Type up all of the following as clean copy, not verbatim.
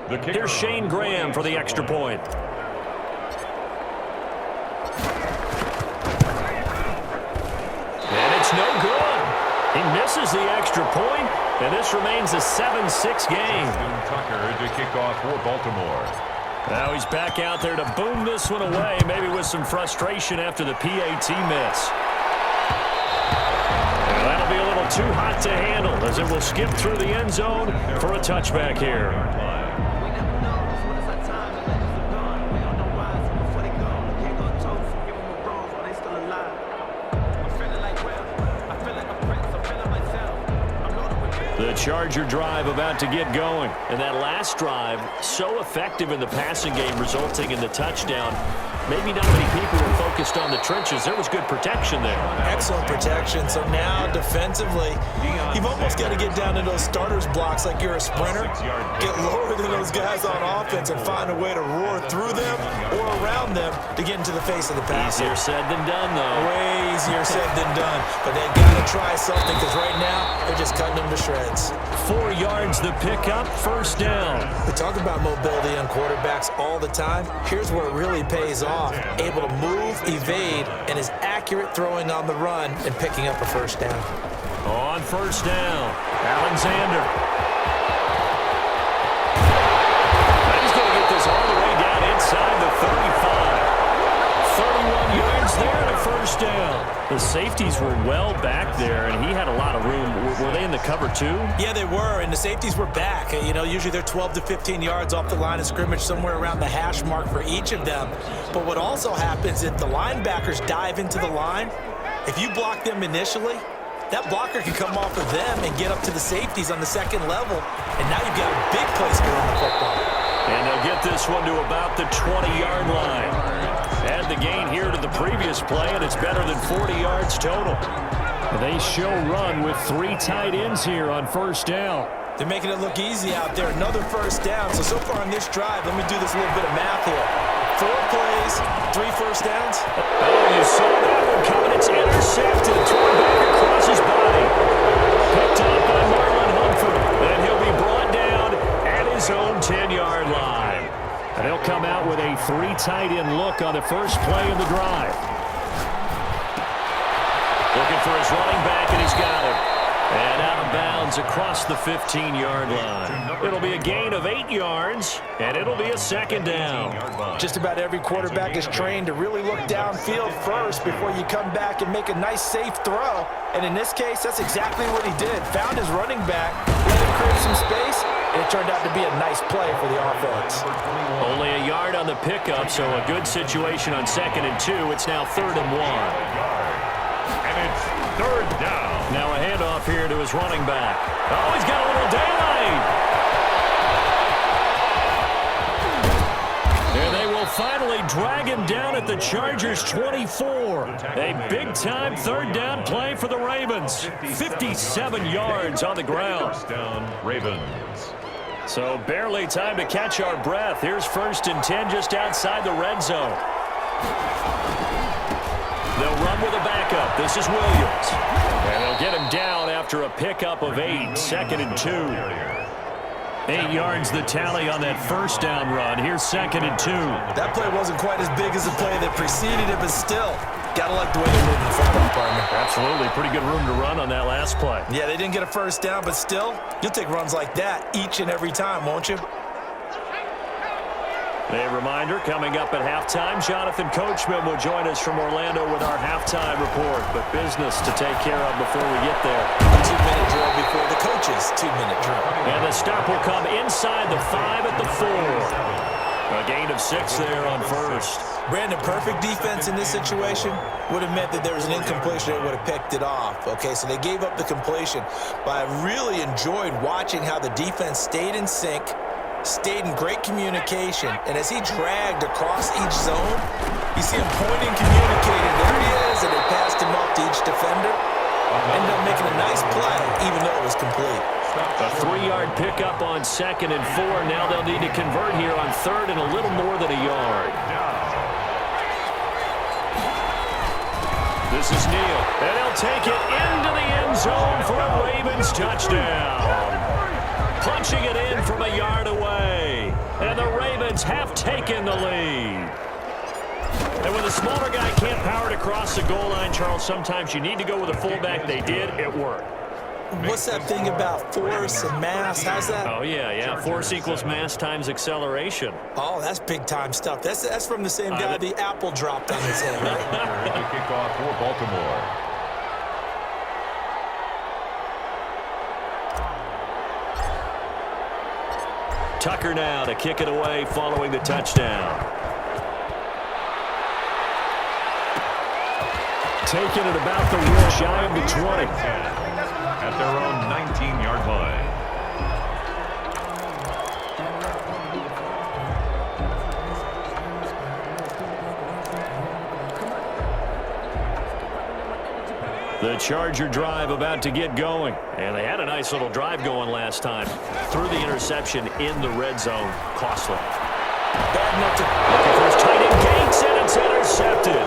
Here's Shane Graham for the extra point. And it's no good. He misses the extra point, and this remains a 7-6 game. Tucker to kick off for Baltimore. Now he's back out there to boom this one away, maybe with some frustration after the PAT miss. And that'll be a little too hot to handle as it will skip through the end zone for a touchback here. The Charger drive about to get going. And that last drive, so effective in the passing game, resulting in the touchdown. Maybe not many people were focused on the trenches. There was good protection there. Excellent protection. So now, defensively, you've almost got to get down to those starters blocks like you're a sprinter. Get lower than those guys on offense and find a way to roar through them or around them to get into the face of the pass. Easier said than done, though. Way easier said than done. But they've got to try something because right now, they're just cutting them to shreds. 4 yards the pickup, first down. We talk about mobility on quarterbacks all the time. Here's where it really pays off. Able to move, evade, and is accurate throwing on the run and picking up a first down. On first down, Alexander. He's going to get this all the way down inside the 35. 31 yards there and a first down. The safeties were well back there, and he had a lot of room. Were they in the cover too? Yeah, they were, and the safeties were back. You know, usually they're 12 to 15 yards off the line of scrimmage, somewhere around the hash mark for each of them. But what also happens if the linebackers dive into the line, if you block them initially, that blocker can come off of them and get up to the safeties on the second level, and now you've got a big place to run the football. And they'll get this one to about the 20-yard line. Add the gain here to the previous play, and it's better than 40 yards total. They show run with 3 tight ends here on first down. They're making it look easy out there. Another first down. So far on this drive, let me do this little bit of math here. 4 plays, 3 first downs. Oh, you saw that one coming. It's intercepted. Thrown back across his body. Picked up by Marlon Humphrey. Then he'll be brought down at his own 10-yard line. And he'll come out with a 3 tight end look on the first play of the drive. Looking for his running back, and he's got him. And out of bounds across the 15-yard line. It'll be a gain of 8 yards, and it'll be a second down. Just about every quarterback is trained to really look downfield first before you come back and make a nice, safe throw. And in this case, that's exactly what he did. Found his running back, let him create some space, and it turned out to be a nice play for the offense. Only a yard on the pickup, so a good situation on 2nd and 2. It's now 3rd and 1. And it's 3rd down. Now a handoff here to his running back. Oh, he's got a little daylight. And they will finally drag him down at the Chargers' 24. A big-time 3rd down play for the Ravens. 57 yards on the ground. First down, Ravens. So barely time to catch our breath. Here's 1st and 10 just outside the red zone. They'll run with a backup. This is Williams. And they'll get him down after a pickup of 8. 2nd and 2. 8 yards the tally on that first down run. Here's 2nd and 2. That play wasn't quite as big as the play that preceded it, but still, gotta like the way they're moving the football, partner. Absolutely. Pretty good room to run on that last play. Yeah, they didn't get a first down, but still, you'll take runs like that each and every time, won't you? A reminder, coming up at halftime, Jonathan Coachman will join us from Orlando with our halftime report. But business to take care of before we get there. 2-minute drill before the coach's 2-minute drill. And the stop will come inside the 5 at the 4. A gain of 6 there on first. Brandon, perfect defense in this situation would have meant that there was an incompletion that would have picked it off. Okay, so they gave up the completion. But I really enjoyed watching how the defense stayed in sync, stayed in great communication, and as he dragged across each zone, you see him pointing, communicating. There he is, and they passed him up to each defender. Ended up making a nice play, even though it was complete. A 3-yard pickup on 2nd and 4. Now they'll need to convert here on 3rd and a little more than a yard. This is Neal, and he'll take it into the end zone for a Ravens touchdown. punching it in from a yard away. And the Ravens have taken the lead. And when the smaller guy can't power it across the goal line, Charles, sometimes you need to go with a fullback. They did. It worked. What's that thing about force and mass? How's that? Oh, yeah. Force equals mass times acceleration. Oh, that's big-time stuff. That's from the same guy the apple dropped on his head, right? The kickoff for Baltimore. Tucker now to kick it away following the touchdown. Taking it about the wall, shy of the 20. At their own 19-yard line. The Charger drive about to get going. And they had a nice little drive going last time. Threw the interception in the red zone. Costly. Bad enough to... Looking for his tight end Gates, and it's intercepted.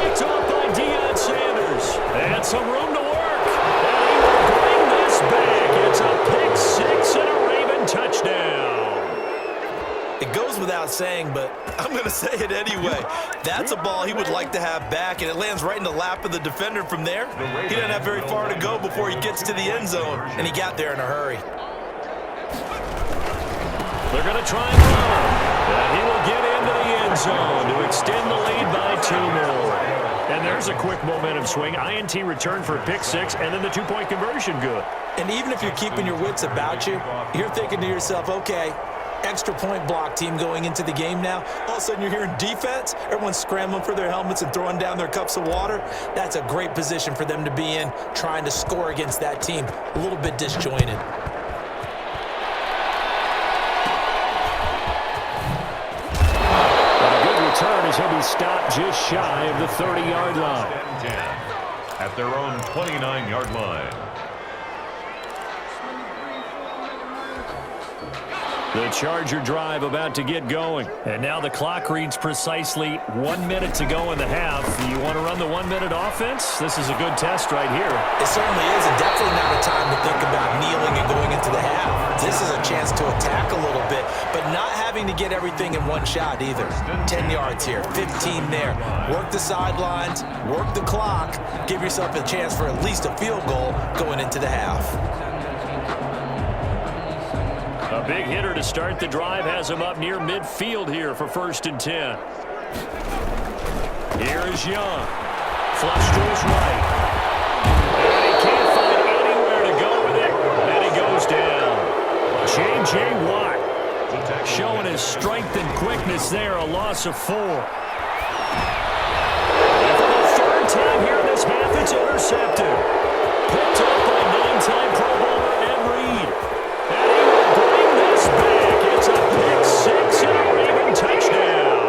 Picked off by Deion Sanders. And some room to work. And he will bring this back. It's a pick six and a Raven touchdown. It goes without saying, but I'm going to say it anyway. That's a ball he would like to have back, and it lands right in the lap of the defender from there. He doesn't have very far to go before he gets to the end zone, and he got there in a hurry. They're going to try and run him. And he will get into the end zone to extend the lead by 2 more. And there's a quick momentum swing. INT return for a pick six, and then the two-point conversion good. And even if you're keeping your wits about you, you're thinking to yourself, okay, extra point block team going into the game now. All of a sudden you're hearing defense. Everyone's scrambling for their helmets and throwing down their cups of water. That's a great position for them to be in, trying to score against that team. A little bit disjointed. Return as he'll be stopped just shy of the 30-yard line. At their own 29-yard line. The Charger drive about to get going. And now the clock reads precisely 1 minute to go in the half. You want to run the 1 minute offense? This is a good test right here. It certainly is, and definitely not a time to think about kneeling and going into the half. This is a chance to attack a little bit, but not having to get everything in one shot either. 10 yards here, 15 there. Work the sidelines, work the clock, give yourself a chance for at least a field goal going into the half. A big hitter to start the drive has him up near midfield here for 1st and 10. Here is Young. Flush to his right. And he can't find anywhere to go with it. And he goes down. J.J. Watt showing his strength and quickness there. A loss of 4. And for the 3rd time here in this half, it's intercepted. Picked up by 9-time Pro Bowler Ed Reed. And he will bring this back. It's a pick six and a Raven touchdown.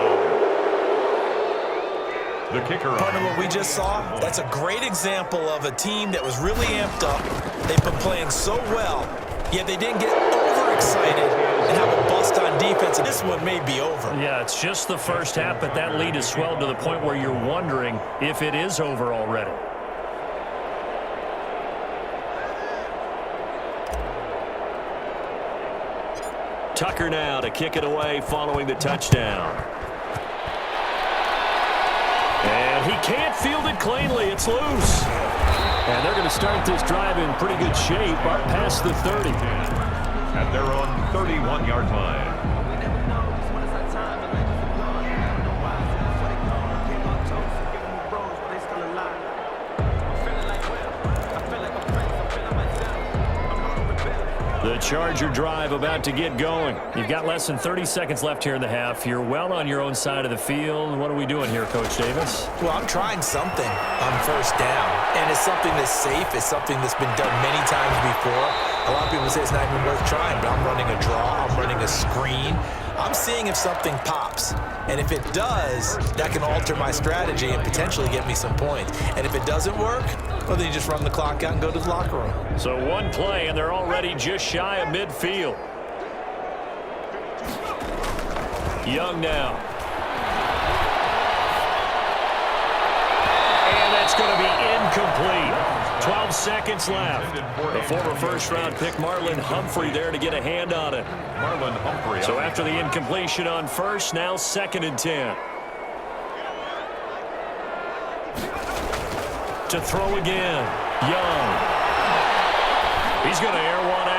The kicker. Part of what we just saw, that's a great example of a team that was really amped up. They've been playing so well, yet they didn't get overexcited and have a bust on defense. And this one may be over. Yeah, it's just the first half, but that lead has swelled to the point where you're wondering if it is over already. Tucker now to kick it away following the touchdown. And he can't field it cleanly. It's loose. And they're going to start this drive in pretty good shape up past the 30. At their own 31-yard line. The Charger drive about to get going. You've got less than 30 seconds left here in the half. You're well on your own side of the field. What are we doing here, Coach Davis? Well, I'm trying something on 1st down, and it's something that's safe. It's something that's been done many times before. A lot of people say it's not even worth trying, but I'm running a draw. I'm running a screen. I'm seeing if something pops, and if it does, that can alter my strategy and potentially get me some points. And if it doesn't work, well, then you just run the clock out and go to the locker room. So one play, and they're already just shy of midfield. Young now. And that's going to be incomplete. 12 seconds left. The former first-round pick, Marlon Humphrey, there to get a hand on it. Marlon Humphrey. So after the incompletion on first, now 2nd and 10. To throw again. Young. He's going to air one